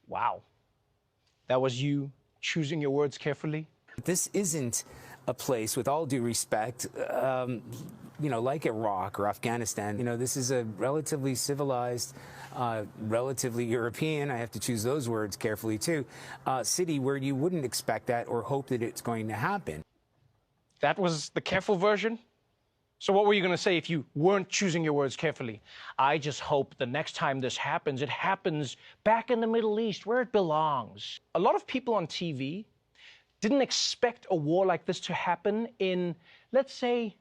Wow. That was you choosing your words carefully? This isn't a place, with all due respect, like Iraq or Afghanistan. This is a relatively civilized, relatively European, I have to choose those words carefully too, city where you wouldn't expect that or hope that it's going to happen. That was the careful version? So what were you going to say if you weren't choosing your words carefully? I just hope the next time this happens, it happens back in the Middle East where it belongs. A lot of people on TV didn't expect a war like this to happen in, let's say,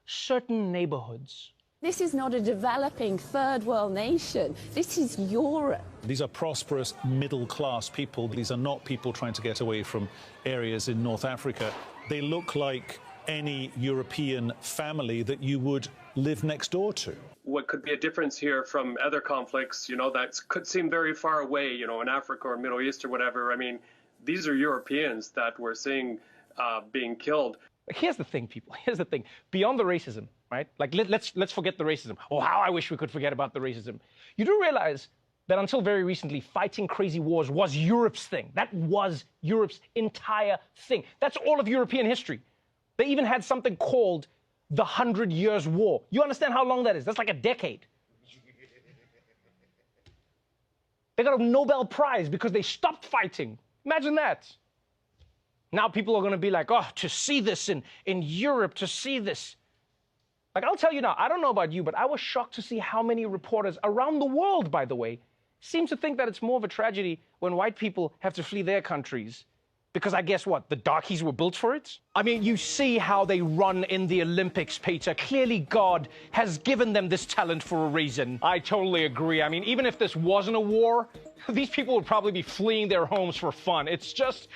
certain neighborhoods. This is not a developing third world nation. This is Europe. These are prosperous middle-class people. These are not people trying to get away from areas in North Africa. They look like any European family that you would live next door to. What could be a difference here from other conflicts, that could seem very far away, in Africa or Middle East or whatever. I mean, these are Europeans that we're seeing being killed. Here's the thing, people. Here's the thing. Beyond the racism, right? Like, let's forget the racism. Oh, how I wish we could forget about the racism. You do realize that until very recently, fighting crazy wars was Europe's thing. That was Europe's entire thing. That's all of European history. They even had something called the 100 Years' War. You understand how long that is? That's like a decade. They got a Nobel Prize because they stopped fighting. Imagine that. Now people are going to be like, oh, to see this in Europe, to see this. Like, I'll tell you now, I don't know about you, but I was shocked to see how many reporters around the world, by the way, seem to think that it's more of a tragedy when white people have to flee their countries. Because I guess what, the darkies were built for it? I mean, you see how they run in the Olympics, Peter. Clearly God has given them this talent for a reason. I totally agree. I mean, even if this wasn't a war, these people would probably be fleeing their homes for fun. It's just...